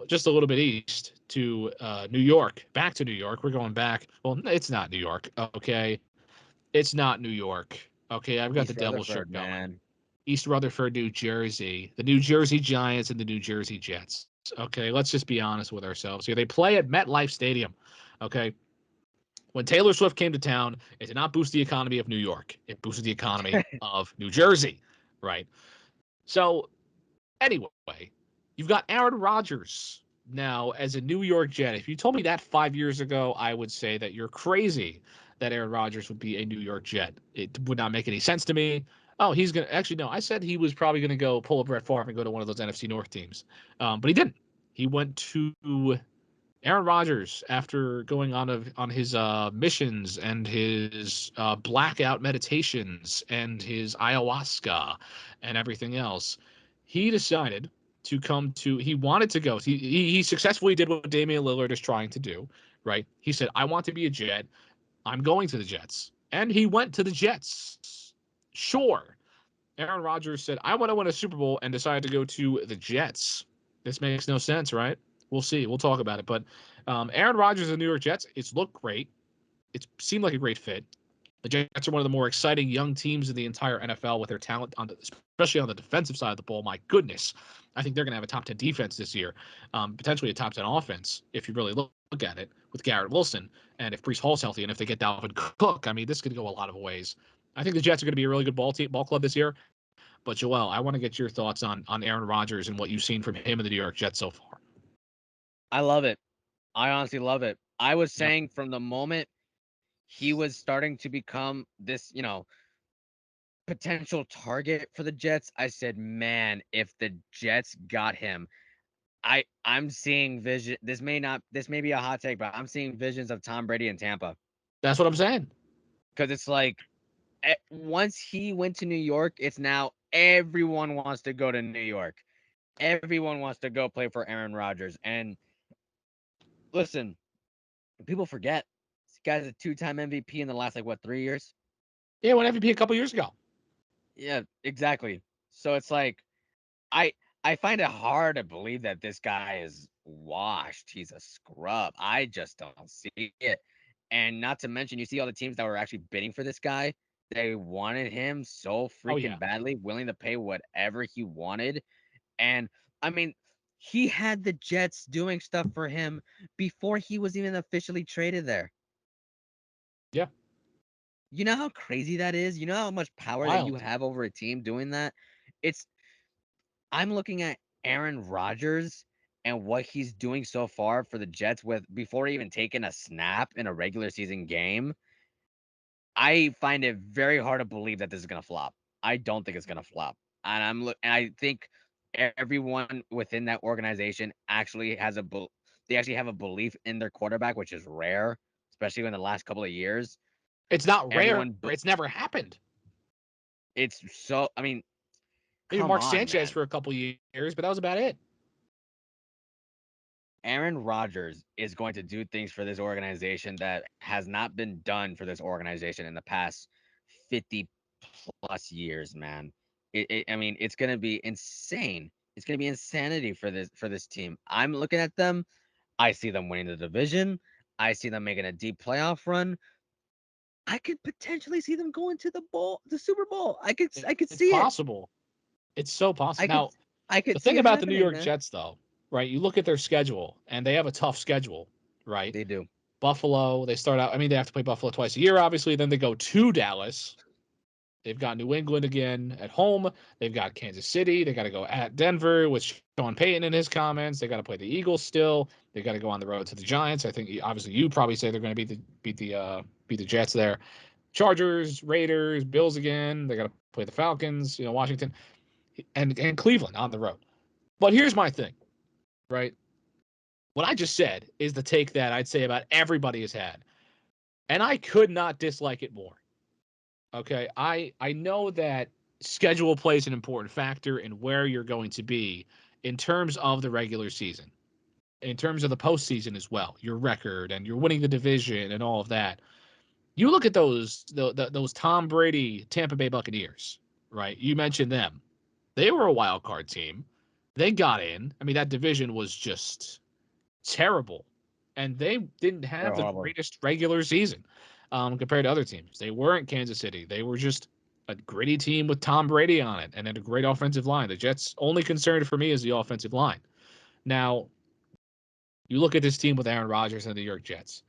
just a little bit east to New York, back to New York. We're going back. Well, it's not New York. Okay. It's not New York. Okay. I've got the East devil Rutherford, shirt going. man. East Rutherford, New Jersey. The New Jersey Giants and the New Jersey Jets. Okay. Let's just be honest with ourselves here. They play at MetLife Stadium. Okay. When Taylor Swift came to town, it did not boost the economy of New York. It boosted the economy of New Jersey. Right. So, anyway, you've got Aaron Rodgers now as a New York Jet. If you told me that 5 years ago, I would say that you're crazy that Aaron Rodgers would be a New York Jet. It would not make any sense to me. Oh, he's going to actually, no, I said he was probably going to go pull a Brett Favre and go to one of those NFC North teams. But he didn't. He went to Aaron Rodgers after going on his missions and his blackout meditations and his ayahuasca and everything else. He decided to come to. He wanted to go. He successfully did what Damian Lillard is trying to do. Right? He said, "I want to be a Jet. I'm going to the Jets," and he went to the Jets. Sure. Aaron Rodgers said, "I want to win a Super Bowl," and decided to go to the Jets. This makes no sense, right? We'll see. We'll talk about it. But Aaron Rodgers and the New York Jets, it's looked great. It seemed like a great fit. The Jets are one of the more exciting young teams in the entire NFL with their talent, especially on the defensive side of the ball. My goodness, I think they're going to have a top 10 defense this year, potentially a top 10 offense if you really look at it with Garrett Wilson and if Brees Hall's healthy and if they get Dalvin Cook. I mean, this could go a lot of ways. I think the Jets are going to be a really good ball club this year. But Joel, I want to get your thoughts on Aaron Rodgers and what you've seen from him and the New York Jets so far. I love it. I honestly love it. I was Yep. saying from the moment he was starting to become this, potential target for the Jets, I said, man, if the Jets got him, I'm seeing vision. This may be a hot take, but I'm seeing visions of Tom Brady in Tampa. That's what I'm saying. Because it's like once he went to New York, it's now everyone wants to go to New York. Everyone wants to go play for Aaron Rodgers. And listen, people forget this guy's a two-time MVP in the last 3 years. Yeah, won MVP a couple years ago. Yeah, exactly. So it's like I I find it hard to believe that this guy is washed. He's a scrub. I just don't see it. And not to mention, you see all the teams that were actually bidding for this guy. They wanted him so Oh yeah. freaking badly, willing to pay whatever he wanted. And I mean, he had the Jets doing stuff for him before he was even officially traded there. Yeah. You know how crazy that is? You know how much power that you Wild. have over a team doing that? It's I'm looking at Aaron Rodgers and what he's doing so far for the Jets with before even taking a snap in a regular season game. I find it very hard to believe that this is gonna flop. I don't think it's gonna flop. And I think everyone within that organization actually they actually have a belief in their quarterback, which is rare, especially in the last couple of years. It's not rare. Everyone It's never happened. it's so I mean, Maybe come Mark on, Sanchez man. for a couple years, but that was about it. Aaron Rodgers is going to do things for this organization that has not been done for this organization in the past 50 plus years, man. I mean, it's going to be insane. It's going to be insanity for this team. I'm looking at them. I see them winning the division. I see them making a deep playoff run. I could potentially see them going to the Super Bowl. I could It's see it. possible. It's so possible. I could Now, I the could see thing it about the New happening, York man. Jets, though, right? You look at their schedule, and they have a tough schedule, right? They do. Buffalo, they start out. I mean, they have to play Buffalo twice a year, obviously. Then they go to Dallas. They've got New England again at home. They've got Kansas City. They got to go at Denver with Sean Payton in his comments. They got to play the Eagles still. They got to go on the road to the Giants. I think obviously you probably say they're going to beat the Jets there. Chargers, Raiders, Bills again. They got to play the Falcons. Washington and Cleveland on the road. But here's my thing, right? What I just said is the take that I'd say about everybody has had, and I could not dislike it more. Okay, I know that schedule plays an important factor in where you're going to be in terms of the regular season, in terms of the postseason as well, your record and you're winning the division and all of that. You look at those Tom Brady Tampa Bay Buccaneers, right? You mentioned them. They were a wild card team. they got in. I mean, that division was just terrible, and they didn't They're have the horrible. greatest regular season compared to other teams. They weren't Kansas City. They were just a gritty team with Tom Brady on it and had a great offensive line. The Jets' only concern for me is the offensive line. Now, you look at this team with Aaron Rodgers and the New York Jets.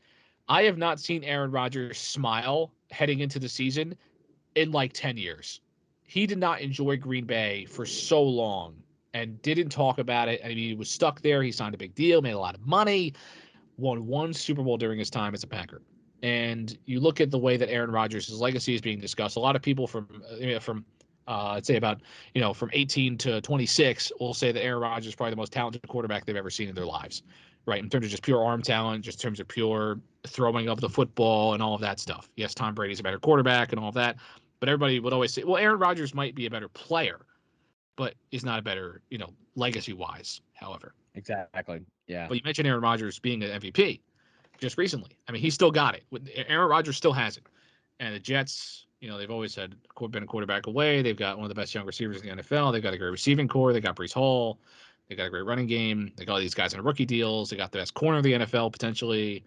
I have not seen Aaron Rodgers smile heading into the season in like 10 years. He did not enjoy Green Bay for so long and didn't talk about it. I mean, he was stuck there. He signed a big deal, made a lot of money, won one Super Bowl during his time as a Packer. And you look at the way that Aaron Rodgers' legacy is being discussed. A lot of people from I'd say about from 18 to 26 will say that Aaron Rodgers is probably the most talented quarterback they've ever seen in their lives, right? In terms of just pure arm talent, just in terms of pure throwing of the football and all of that stuff. Yes, Tom Brady's a better quarterback and all of that, but everybody would always say, well, Aaron Rodgers might be a better player, but is not a better, legacy wise, however. Exactly. Yeah. But you mentioned Aaron Rodgers being an MVP just recently. I mean, he still got it. Aaron Rodgers still has it. And the Jets, they've always had been a quarterback away. They've got one of the best young receivers in the NFL. They've got a great receiving core. They got Brees Hall. They got a great running game. They got all these guys on rookie deals. They got the best corner of the NFL potentially.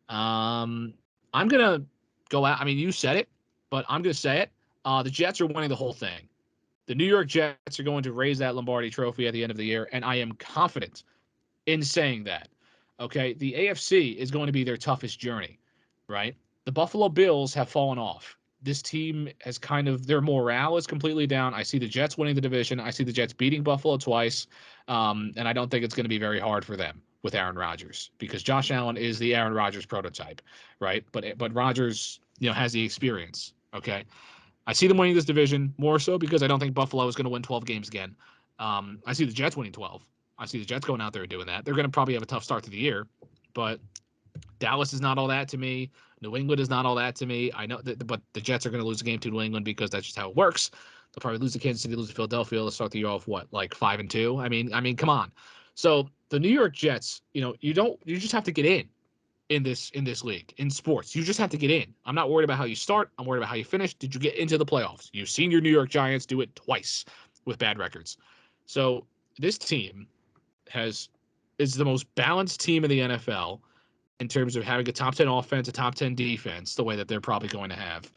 I'm gonna go out. I mean, you said it, but I'm gonna say it. The Jets are winning the whole thing. The New York Jets are going to raise that Lombardi Trophy at the end of the year, and I am confident in saying that. Okay, the AFC is going to be their toughest journey, right? The Buffalo Bills have fallen off. This team has their morale is completely down. I see the Jets winning the division. I see the Jets beating Buffalo twice, and I don't think it's going to be very hard for them with Aaron Rodgers because Josh Allen is the Aaron Rodgers prototype, right? But Rodgers, has the experience. Okay, I see them winning this division more so because I don't think Buffalo is going to win 12 games again. I see the Jets winning 12. I see the Jets going out there and doing that. They're going to probably have a tough start to the year, but Dallas is not all that to me. New England is not all that to me. I know that, but the Jets are going to lose a game to New England because that's just how it works. They'll probably lose to Kansas City, lose to Philadelphia. Let's start the year off like 5-2. I mean, come on. So the New York Jets, you just have to get in this league in sports. You just have to get in. I'm not worried about how you start. I'm worried about how you finish. Did you get into the playoffs? You've seen your New York Giants do it twice with bad records. So this team is the most balanced team in the NFL in terms of having a top 10 offense, a top 10 defense, the way that they're probably going to have.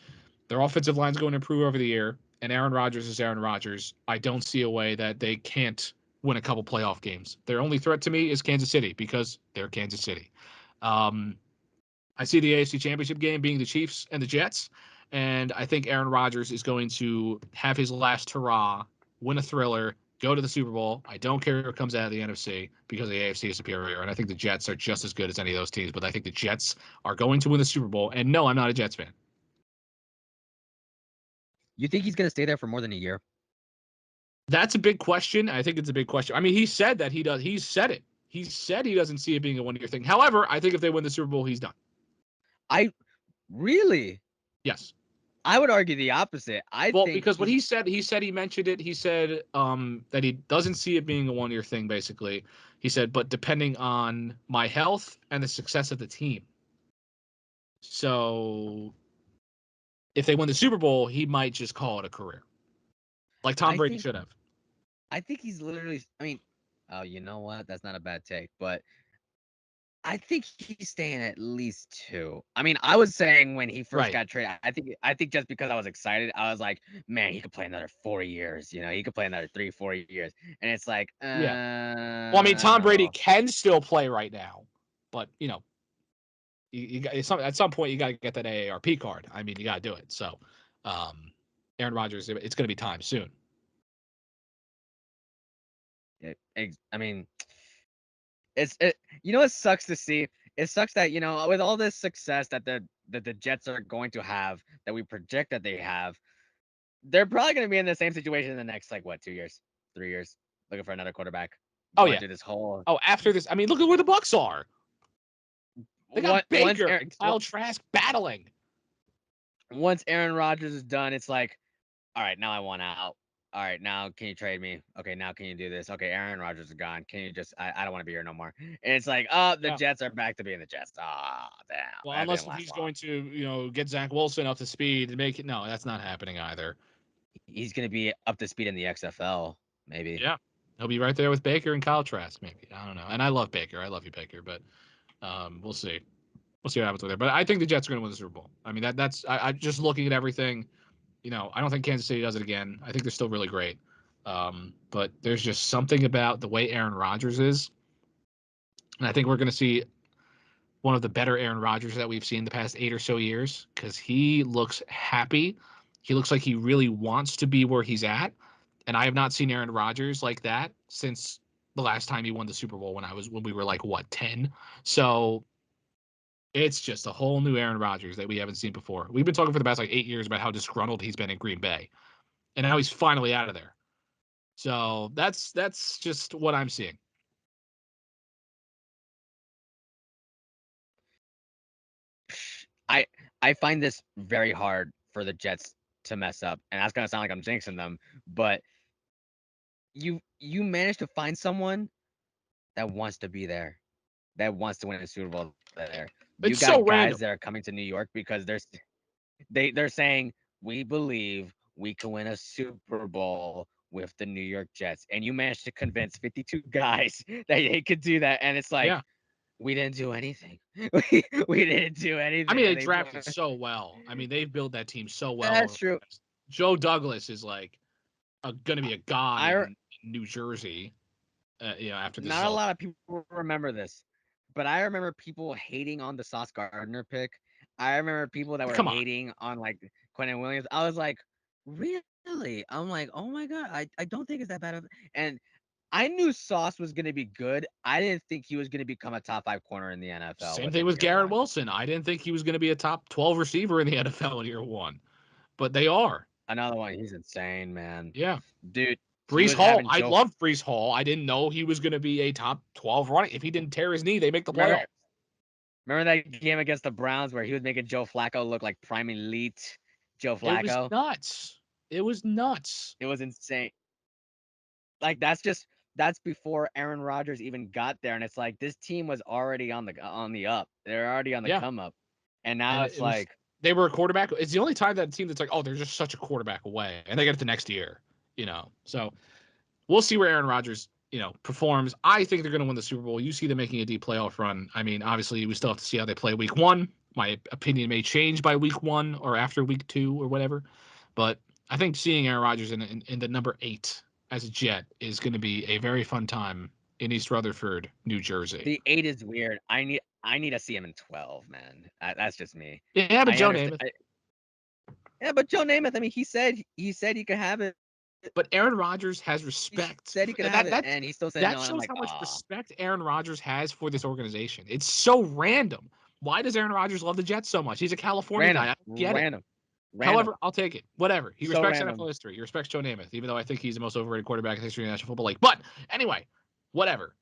Their offensive line's going to improve over the year, and Aaron Rodgers is Aaron Rodgers. I don't see a way that they can't win a couple playoff games. Their only threat to me is Kansas City because they're Kansas City. I see the AFC Championship game being the Chiefs and the Jets, and I think Aaron Rodgers is going to have his last hurrah, win a thriller, go to the Super Bowl. I don't care who comes out of the NFC because the AFC is superior, and I think the Jets are just as good as any of those teams. But I think the Jets are going to win the Super Bowl. And no, I'm not a Jets fan. You think he's going to stay there for more than a year? That's a big question. I think it's a big question. I mean, he said that he does. He said it. He said he doesn't see it being a one-year thing. However, I think if they win the Super Bowl, he's done. Really? Yes. I would argue the opposite. Because what he said he mentioned it. He said that he doesn't see it being a one-year thing. Basically, he said, but depending on my health and the success of the team. So, if they win the Super Bowl, he might just call it a career, like Tom Brady should have. I think he's literally. I mean, oh, you know what? That's not a bad take, but I think he's staying at least 2. I mean, I was saying when he first got traded, I think just because I was excited, I was like, man, he could play another 4 years. He could play another 3-4 years, and it's like, yeah. Well, I mean, Tom Brady can still play right now, but you got at some point you got to get that AARP card. I mean, you got to do it. So, Aaron Rodgers, it's going to be time soon. I mean, it sucks to see. It sucks that with all this success that the Jets are going to have, that we project that they have, they're probably going to be in the same situation in the next 2 years, 3 years, looking for another quarterback. After this, I mean, look at where the Bucks are. They got Baker and Kyle Trask battling. Once Aaron Rodgers is done, it's like, all right, now I want out. All right, now can you trade me? Okay, now can you do this? Okay, Aaron Rodgers is gone. Can you just? I don't want to be here no more. And it's like, the Jets are back to being the Jets. Damn. Well, unless he's going to, get Zach Wilson up to speed and make it. No, that's not happening either. He's going to be up to speed in the XFL, maybe. Yeah. He'll be right there with Baker and Kyle Trask, maybe. I don't know. And I love Baker. I love you, Baker. But we'll see. We'll see what happens with it. But I think the Jets are going to win the Super Bowl. I mean, that's I just looking at everything. I don't think Kansas City does it again. I think they're still really great. But there's just something about the way Aaron Rodgers is. And I think we're going to see one of the better Aaron Rodgers that we've seen the past 8 or so years because he looks happy. He looks like he really wants to be where he's at. And I have not seen Aaron Rodgers like that since the last time he won the Super Bowl when we were like, 10? So it's just a whole new Aaron Rodgers that we haven't seen before. We've been talking for the past 8 years about how disgruntled he's been in Green Bay. And now he's finally out of there. So that's just what I'm seeing. I find this very hard for the Jets to mess up, and that's gonna sound like I'm jinxing them, but you managed to find someone that wants to be there, that wants to win a Super Bowl there. You It's got so guys random. that are coming to New York because they're saying we believe we can win a Super Bowl with the New York Jets, and you managed to convince 52 guys that they could do that, and it's like Yeah. we didn't do anything. we didn't do anything. I mean, they and drafted so well. I mean, they've built that team so well. That's true. Joe Douglas is like going to be a god I in New Jersey. After this, Not a lot of people remember this, but I remember people hating on the Sauce Gardner pick. I remember people that were Come on. hating on like Quentin Williams. I was like, really? I'm like, oh my god, I don't think it's that bad of. And I knew Sauce was gonna be good. I didn't think he was gonna become a top 5 corner in the NFL. Same thing with Garrett Wilson. I didn't think he was going to be a top 12 receiver in the NFL in year 1, but they are. Another one. He's insane, man. Yeah. Dude. Brees Hall. I love Brees Hall. I didn't know he was going to be a top 12 running. If he didn't tear his knee, they make the playoffs. Remember that game against the Browns where he was making Joe Flacco look like prime elite Joe Flacco? It was nuts. It was nuts. It was insane. Like that's before Aaron Rodgers even got there, and it's like this team was already on the up. They're already on the come up, and now it's like they were a quarterback. It's the only time that team that's like, oh, they're just such a quarterback away, and they get it the next year. So we'll see where Aaron Rodgers performs. I think they're going to win the Super Bowl. You see them making a deep playoff run. I mean, obviously, we still have to see how they play week 1. My opinion may change by week 1 or after week 2 or whatever, but I think seeing Aaron Rodgers in the number 8 as a Jet is going to be a very fun time in East Rutherford, New Jersey. The 8 is weird. I need to see him in 12, man. That's just me. Yeah, but Joe Namath. But Joe Namath. I mean, he said he could have it. But Aaron Rodgers has respect. He said he could have it, and he still said that no. shows how much respect Aaron Rodgers has for this organization. It's so random. Why does Aaron Rodgers love the Jets so much? He's a California guy. I get it. However, I'll take it. Whatever. He respects NFL history. He respects Joe Namath, even though I think he's the most overrated quarterback in the history of the National Football League. But anyway, whatever.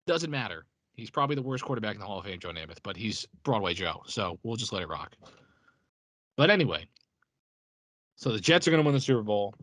Doesn't matter. He's probably the worst quarterback in the Hall of Fame, Joe Namath, but he's Broadway Joe, so we'll just let it rock. But anyway, so the Jets are going to win the Super Bowl.